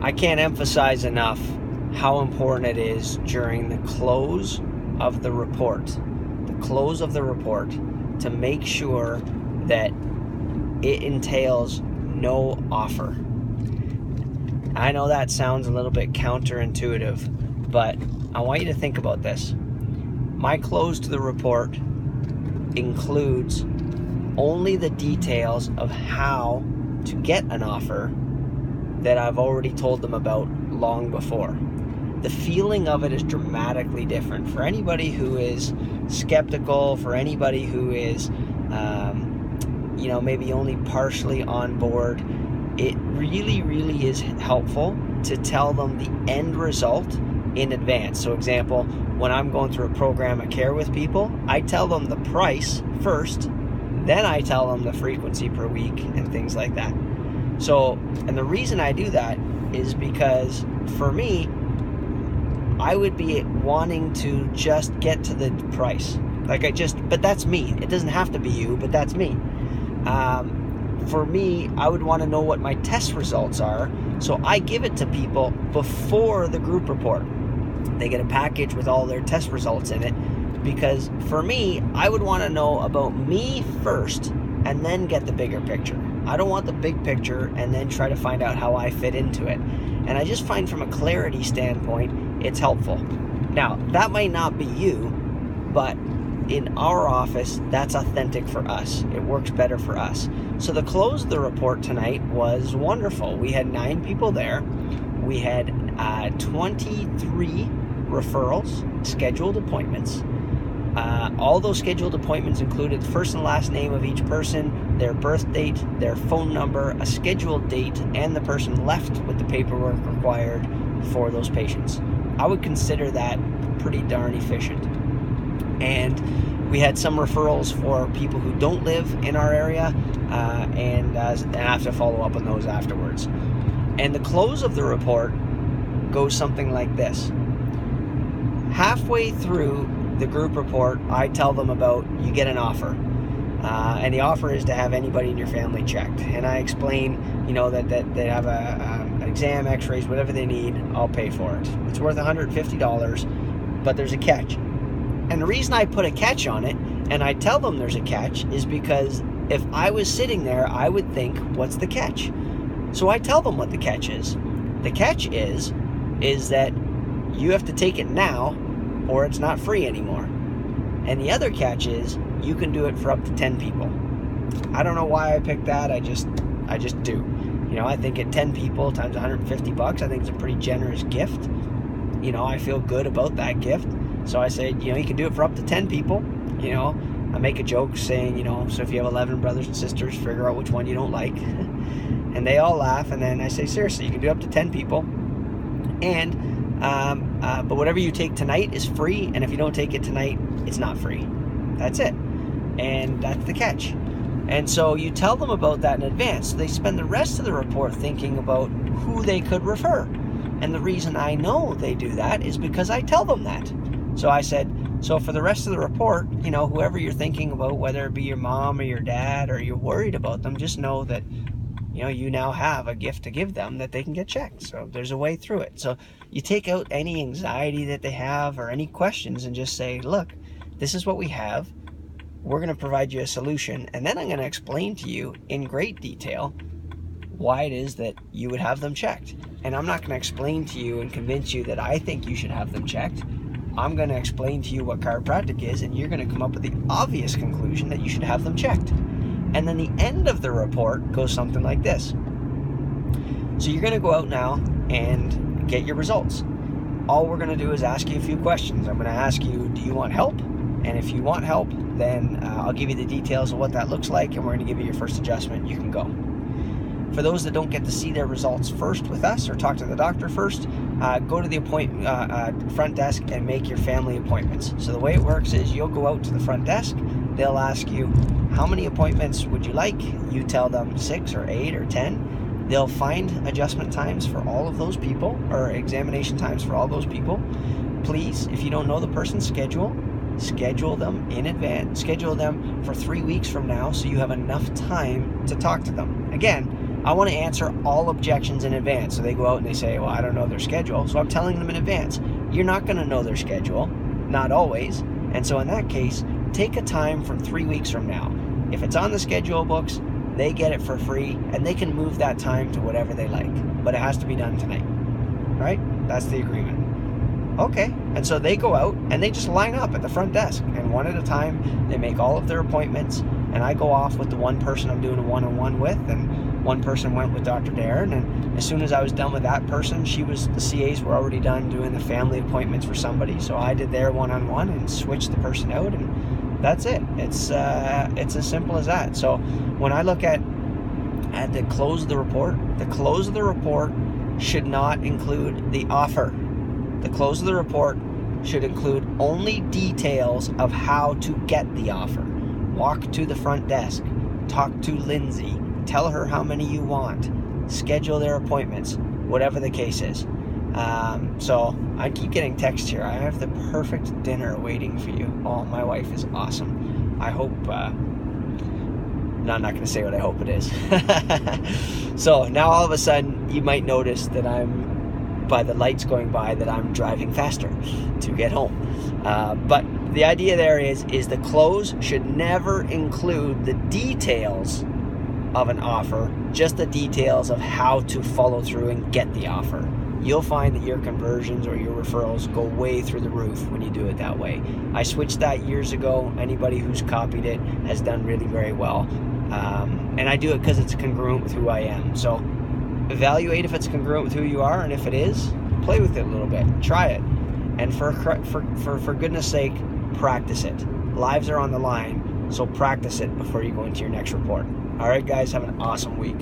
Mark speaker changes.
Speaker 1: I can't emphasize enough how important it is during the close of the report, to make sure that it entails no offer. I know that sounds a little bit counterintuitive, but I want you to think about this. My close to the report includes only the details of how to get an offer that I've already told them about long before. The feeling of it is dramatically different. For anybody who is skeptical, for anybody who is, maybe only partially on board, it really, really is helpful to tell them the end result in advance. So example, when I'm going through a program of care with people, I tell them the price first, then I tell them the frequency per week and things like that. So, and the reason I do that is because for me, I would be wanting to just get to the price. But that's me. It doesn't have to be you, but that's me. For me, I would want to know what my test results are, so I give it to people before the group report. They get a package with all their test results in it, because for me, I would want to know about me first and then get the bigger picture. I don't want the big picture and then try to find out how I fit into it. And I just find from a clarity standpoint, it's helpful. Now, that might not be you, but in our office, that's authentic for us. It works better for us. So the close of the report tonight was wonderful. We had 9 people there. We had 23 referrals, scheduled appointments. All those scheduled appointments included the first and last name of each person, their birth date, their phone number, a scheduled date, and the person left with the paperwork required for those patients. I would consider that pretty darn efficient. And we had some referrals for people who don't live in our area, and I have to follow up on those afterwards. And the close of the report goes something like this. Halfway through the group report, I tell them about you get an offer. And the offer is to have anybody in your family checked. And I explain, that they have an exam, x-rays, whatever they need, I'll pay for it. It's worth $150, but there's a catch. And the reason I put a catch on it, and I tell them there's a catch, is because if I was sitting there, I would think, what's the catch? So I tell them what the catch is. The catch is that you have to take it now, or it's not free anymore. And the other catch is you can do it for up to 10 people. I don't know why I picked that. I just do. I think at 10 people times $150, I think it's a pretty generous gift. I feel good about that gift. So I say, you can do it for up to 10 people. I make a joke saying, so if you have 11 brothers and sisters, figure out which one you don't like. And they all laugh. And then I say, seriously, you can do up to 10 people. And but whatever you take tonight is free, and if you don't take it tonight, it's not free. That's it. And that's the catch. And so you tell them about that in advance. So they spend the rest of the report thinking about who they could refer. And the reason I know they do that is because I tell them that. So I said, so for the rest of the report, whoever you're thinking about, whether it be your mom or your dad, or you're worried about them, just know that you now have a gift to give them that they can get checked. So there's a way through it. So you take out any anxiety that they have or any questions and just say, look, this is what we have. We're going to provide you a solution. And then I'm going to explain to you in great detail why it is that you would have them checked. And I'm not going to explain to you and convince you that I think you should have them checked. I'm going to explain to you what chiropractic is, and you're going to come up with the obvious conclusion that you should have them checked. And then the end of the report goes something like this. So you're going to go out now and get your results. All we're going to do is ask you a few questions. I'm going to ask you, do you want help? And if you want help, then I'll give you the details of what that looks like, and we're going to give you your first adjustment. You can go. For those that don't get to see their results first with us or talk to the doctor first, go to the front desk and make your family appointments. So the way it works is you'll go out to the front desk. They'll ask you, how many appointments would you like? You tell them 6 or 8 or 10. They'll find adjustment times for all of those people, or examination times for all those people. Please, if you don't know the person's schedule them in advance. Schedule them for 3 weeks from now so you have enough time to talk to them. Again, I want to answer all objections in advance. So they go out and they say, well, I don't know their schedule. So I'm telling them in advance, you're not going to know their schedule, not always. And so in that case, take a time from 3 weeks from now. If it's on the schedule books, they get it for free, and they can move that time to whatever they like. But it has to be done tonight, right? That's the agreement. Okay, and so they go out and they just line up at the front desk, and one at a time, they make all of their appointments, and I go off with the one person I'm doing a one-on-one with, and one person went with Dr. Darren, and as soon as I was done with that person, the CAs were already done doing the family appointments for somebody, so I did their one-on-one and switched the person out, and that's it. It's as simple as that. So when I look at the close of the report should not include the offer. The close of the report should include only details of how to get the offer. Walk to the front desk, talk to Lindsay, tell her how many you want, schedule their appointments, whatever the case is. So I keep getting texts here. I have the perfect dinner waiting for you. Oh, my wife is awesome. I hope, no, I'm not going to say what I hope it is. So now all of a sudden you might notice that by the lights going by, that I'm driving faster to get home. But the idea there is the close should never include the details of an offer, just the details of how to follow through and get the offer. You'll find that your conversions or your referrals go way through the roof when you do it that way. I switched that years ago. Anybody who's copied it has done really very well. And I do it because it's congruent with who I am. So evaluate if it's congruent with who you are, and if it is, play with it a little bit. Try it. And for goodness sake, practice it. Lives are on the line, so practice it before you go into your next report. All right, guys, have an awesome week.